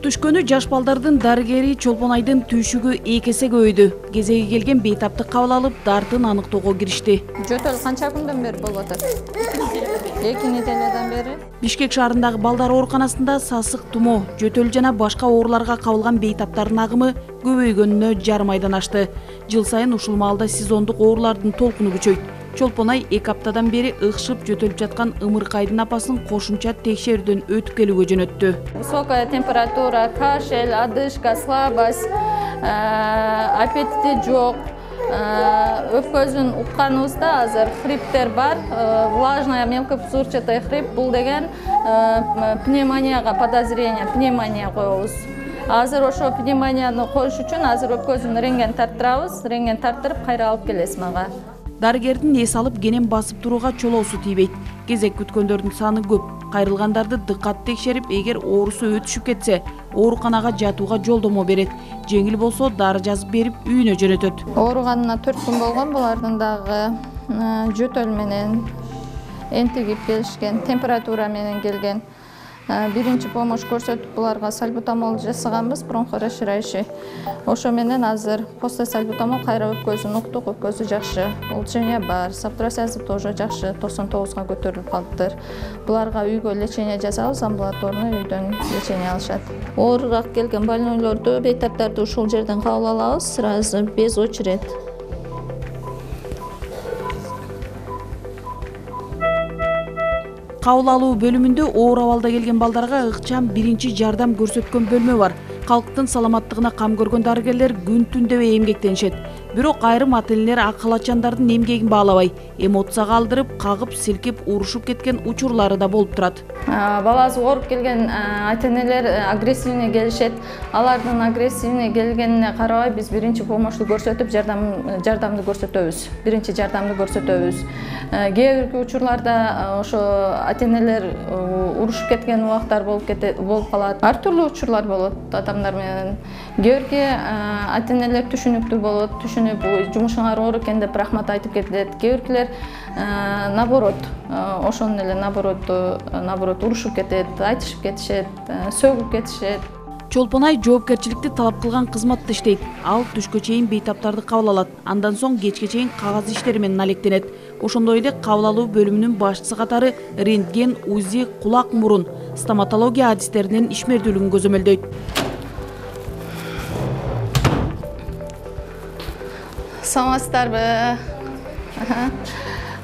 түшкөнү жаш балдардын дарыгери Чолпонайдын түйшүгү 2 эсе көбөйдү. Кезеги келген бейтапты кабыл алып, дартын аныктоого киришти. Жөтөл канча күндөн бери болуп атат? 2 неделядан бери. Бишкек шаарындагы балдар ооруканасында сасык, тумо, жөтөл жана башка ооруларга кабылган бейтаптардын агымы көбөйгөнүнө жарым айдан ашты. Жыл сайын ушул маалда сезондук оорулардын толкуну күчөйт. Чолпонай 2 аптадан бери ыкшып жөтөлүп жаткан Ымыркайдын апасын кошумча текшерүүдөн өтүп келүүгө жөнөттү. Высокая температура, кашель, одышка, слабость, аппетити жок. Өпкөзүн укканыбызда азыр хриптер бар, влажная мелкопузырчатый хрип, бул деген пневмонияга подозрение, пневмония коебуз. Азыр ошо пневмонияны коюш үчүн азыр өпкөзүн рентген тарттырабыз, рентген тарттырып кайра алып келесиз мага. Дарыгердин эс алып кенен басып турууга чолоосу тийбейт. Кезек күткөндөрдүн саны көп. Кайрылгандарды дыкат текшерип, эгер оорусу өтүшүп кетсе, ооруканага жатууга жолдомо берет. Жеңил болсо дары жазып берип, үйүнө жөнөтөт. Ооруганына 4 күн болгон, булардын дагы жөтөл менен энтигип келишкен, температура менен келген. Биринчи помощь көрсөтүп буларга сальбутамол жасаганбыз, бронхорасширяющий. Ошо менен азыр после сальбутамол кайра өпкөзүн уктук, өпкөзү жакшы. Улучшение бар, саптурациясы тоже жакшы, 99га көтөрүлүп калыптыр. Буларга үйгө лечение жасабыз, амбулаторный үйдөн лечение алышат. Оорураак келген больнойлорду, бейтаптарды ушул жерден кабыл алабыз, сразу без очередь. Кабыл алуу бөлүмүндө оор абалда келген балдарга ыкчам биринчи жардам көрсөткөн бөлмө бар. Калктын саламаттыгына кам көргөн дарыгерлер күн-түн дебей эмгектенишет. Бирок айрым ата-энелер акылачандардын эмгегин баалабай, эмоцияга алдырып, кагып, силкип, урушуп кеткен учурлары да болуп турат. Баласы ооруп келген ата-энелер агрессивный келишет. Алардын агрессивный келгенине карабай биз биринчи помощьту көрсөтүп, жардамды көрсөтөбүз. Биринчи жардамды көрсөтөбүз. Кээ бирки учурларда ошо ата-энелер урушуп кеткен убактар болуп калат. Ар түрлүү учурлар болот адамдар менен. Кээ бирки ата-энелер түшүнүктүү болот, түшүнүп жумушуңар оор экен деп рахмат айтып кетет. Кээ биркилер наоборот, ошону эле наоборот урушуп кетет, айтышып кетишет, сөгүп кетишет. Чолпонай жоопкерчиликти талап кылган кызматта иштейт. Ал түшкө чейин бейтаптарды кабыл алат. Андан соң кечке чейин кагаз иштери менен алектенет. Ошондой эле кабыл алуу бөлүмүнүн башчысы катары рентген, УЗИ, кулак, мурун, стоматология адистеринин ишмердүүлүгүн көзөмөлдөйт. Саламатсыздарбы?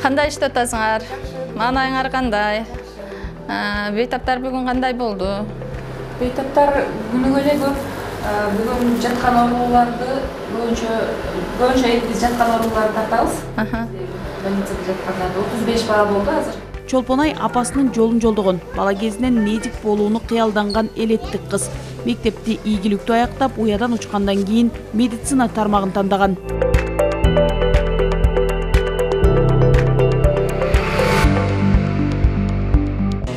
Кандай иштеп атасыңар? Маанайыңар кандай? Бейтаптар бүгүн кандай болду? Бейтаптар күнүгө эле көп. Бүгүн жаткан ооруларды көбүнчө биз жаткан ооруларды тартабыз. Больницада жаткандарды 35 бала болду азыр. Чолпонай апасынын жолун жолдогон. Бала кезинен медик болууну кыялданган элеттик кыз. Мектепти ийгиликтүү аяктап, уядан учкандан кийин медицина тармагын тандаган.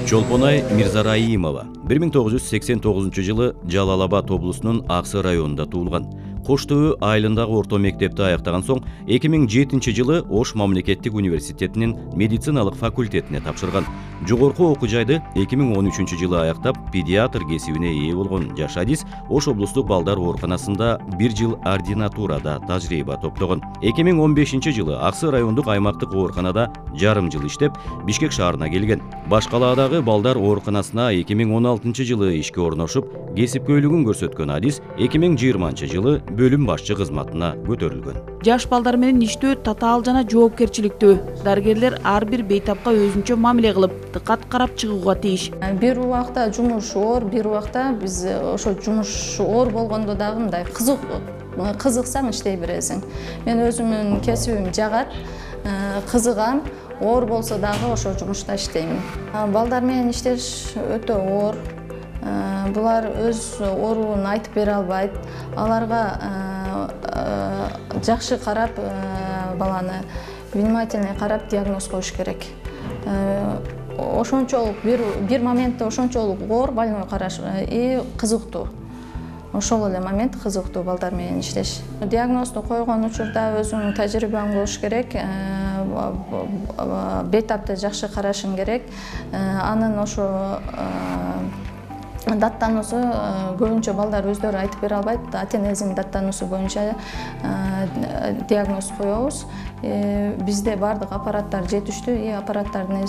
Чолпонай Мирзараимова 1989 жылы Жалал-Абад облусунун Аксы районунда туулган. Кош Төбө айылындагы орто мектепти аяктаган соң 2007 жылы Ош мамлекеттик университетинин медициналык факультетине тапшырган. Жогорку окуу жайды 2013 жылы аяктап педиатр кесибине ээ болгон жаш адис Ош облустук балдар ооруканасында 1 жыл ординатурада тажрыйба топтогон. 2015 жылы Аксы райондук аймактык ооруканада жарым жыл иштеп, Бишкек шаарына келген. Баш калаадагы балдар ооруканасына 2016 жылы ишке орношуп, кесипкөйлүгүн көрсөткөн адис 2020 жылы бөлүм башчы кызматына көтөрүлгөн. Жаш балдар менен иштөө татаал жана жоопкерчиликтүү. Дарыгерлер ар бир бейтапка өзүнчө мамиле кылып, дыкат карап чыгууга тийиш. Бир убакта жумуш оор, бир убакта биз ошо жумуш оор болгондо дагы мындай кызыксаң иштей бересиң. Мен өзүмдүн кесибим жагат, кызыгам. Оор болсо дагы ошо жумушта иштейм. Балдар менен иштеш өтө оор. Булар өз ооруун айтып бере албайт. Аларга жакшы карап, баланы внимательно карап диагноз коюш керек. Ошончолук бир моментте ошончолук оор больной караш и кызыктуу. Ошол эле момент кызыктуу балдар менен иштеш. Диагнозду койгон учурда өзүңүн тажрыйбаң болуш керек. Бейтапты жакшы карашың керек. Анын ошо даттануусу көбүнчө балдар өздөрү айтып бере албайт. Ата энесинин даттануусу боюнча диагноз коебуз. Бизде бардык аппараттар жетиштүү, аппараттардын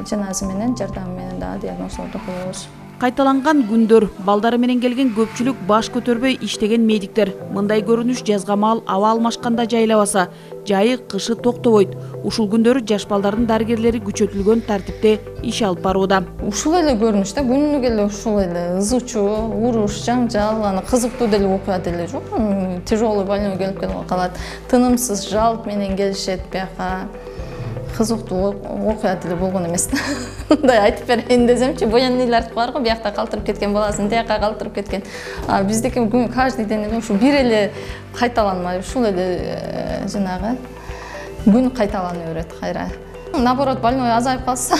жаназы менен, жардамы менен дагы диагноздорду коебуз. Кайталанган күндөр, балдары менен келген көпчүлүк баш көтөрбөй иштеген медиктер. Мындай көрүнүш жазга маал аба алмашканда жайлабаса, жайы кышы токтобойт. Ушул күндөрү жаш балдардын дарыгерлери күчөтүлгөн тартипте иш алып барууда. Ушул эле көрүнүш да, күнүгө эле ушул эле ызычуу, уруш, жаңжал, аны кызыктуу деле окуя деле жок. Тяжелый больной келип калат, тынымсыз жалп менен келишет бияка. Кызыктуу окуя деле болгон эмес. Мындай айтып берейин десемчи, военныйлар бар го, биякта калтырып кеткен баласын, тияка калтырып кеткен. Биздики каждый день ушу бир эле кайталанмай, ушул эле жанагы күн кайталана берет кайра. Наоборот, больной азайып калса,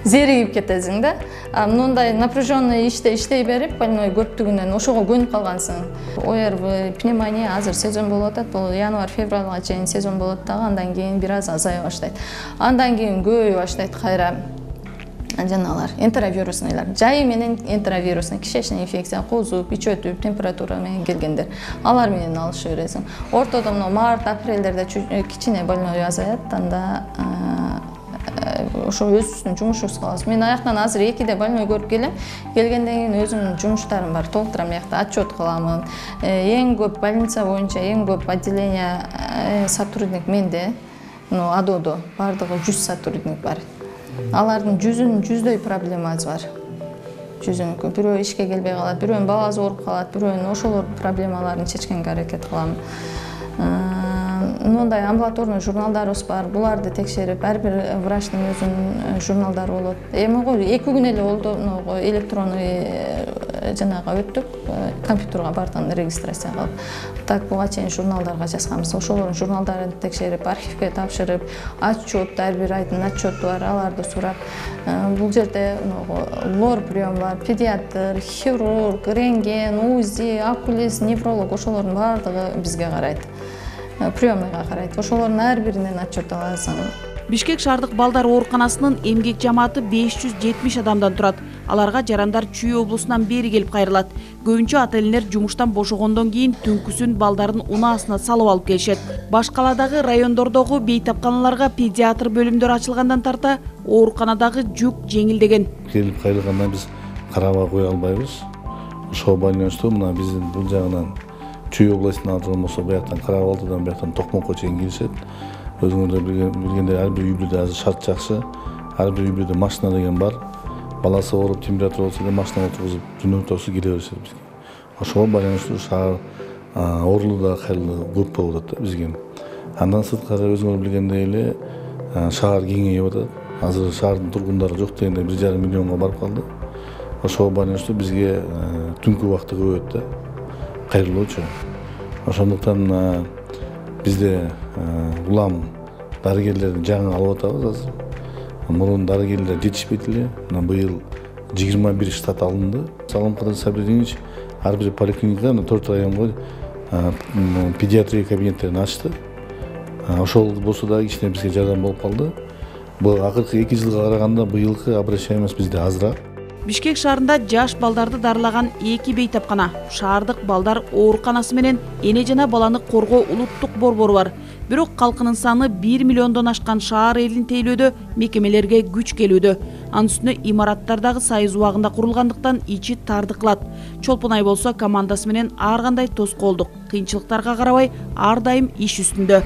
зеригип кетесиң да. Мындай напряженный иштей берип, больной көптүгүнөн ошого көнүп калгансың. ОРВ, пневмония азыр сезон болуп атат. Бул январь-февралга чейин сезон болот дагы, андан кийин бир аз азая баштайт. Андан кийин көбөйө баштайт кайра. Жаналар, энтеровирусныйлар. Жайы менен энтеровирусный, кишечный инфекция, козуп, ич өтүп, температура менен келгендер. Алар менен алыша бересиң. Ортодо март, апрелдерде кичине больной азаят, анда ошо өзүбүздүн жумушубуз кылабыз. Мен аяктан азыр 2де больной көрүп келем. Келгенден кийин өзүмдүн жумуштарым бар, толтурам, аякта отчет кыламын. Эң көп больница боюнча эң көп отделение сотрудник менде. АДОдо бардыгы 100 сотрудник бар. Алардын 100дөй проблемасы бар. 100-өн бирөө ишке келбей калат, бирөөнүн баласы ооруп калат, бирөөнүн ошолор проблемаларын чечкенге аракет кылам. Мындай амбулаторный журналдарыбыз бар. Буларды текшерип, ар бир врачтын өзүнүн журналдары болот. Эми 2 күн эле болду, электронный жанага өттүк, компьютерга бардын регистрация кылып. Так буга чейин журналдарга жазганбыз. Ошолордун журналдарын текшерип, архивге тапшырып, отчет, ар бир айдын отчету бар, аларды сурап. Бул жерде лор прием бар, педиатр, хирург, рентген, УЗИ, окулист, невролог, ошолордун бардыгы бизге карайт. Приемныйга карайт. Ошолордун ар биринен отчет аласың. Бишкек шаардык балдар ооруканасынын эмгек жамааты 570 адамдан турат. Аларга жарандар Чүй облусунан бери келип кайрылат. Көбүнчө ата-энелер жумуштан бошогондон кийин түнкүсүн балдарын унаасына салып алып келишет. Башкаладагы райондордогу бейтапканаларга педиатр бөлүмдөр ачылгандан тарта ооруканадагы жүк жеңилдеген. Келип кайрылганда биз карабай кое албайбыз. Ошого байланыштуу мына биздин бул жагынан Чүй областынан болсо бияктан Карабалдыдан бияктан Токмокко чейин келишет. Өзүңөр билгендей ар бир үй-бүлөдө азыр шарт жакшы. Ар бир үй-бүлөдө машина деген бар. Баласы ооруп, температура болсо деле машина отургузуп, жөнөтөсү келе беришет бизге. Ошого байланыштуу шаар оорулуу кайрылуу көп болуп атат бизге. Андан сырткары өзүңөр билгендей эле шаар кеңейип атат. Азыр шаардын тургундары жок дегенде 1,5 миллионго барып калды. Ошого байланыштуу бизге түнкү убакыты көбөйөт да. Кайрылуучу. Ошондуктан бизде улам дарыгерлердин жагын алып атабыз азыр. Мурун дарыгерлер жетишпейт эле. Быйыл 21 штат алынды. Салым Кадыр Сабридинович ар бир поликлиникада 4 районго педиатрия кабинеттерин ачты. Ошол болсо да кичине бизге жардам болуп калды. Бул акыркы 2 жылга караганда быйылкы обращаемость бизде азыраак. Бишкек шаарында жаш балдарды дарылаган 2 бейтапкана, шаардык балдар ооруканасы менен эне жана баланы коргоо улуттук борбору бар. Бирок калкынын саны 1 миллиондон ашкан шаар элин тейлөөдө мекемелерге күч келүүдө. Анын үстүнө имараттардагы сайыз убагында курулгандыктан ичи тарды кылат. Чолпонай болсо командасы менен ар кандай тоскоолдук, кыйынчылыктарга карабай ар дайым иш үстүндө.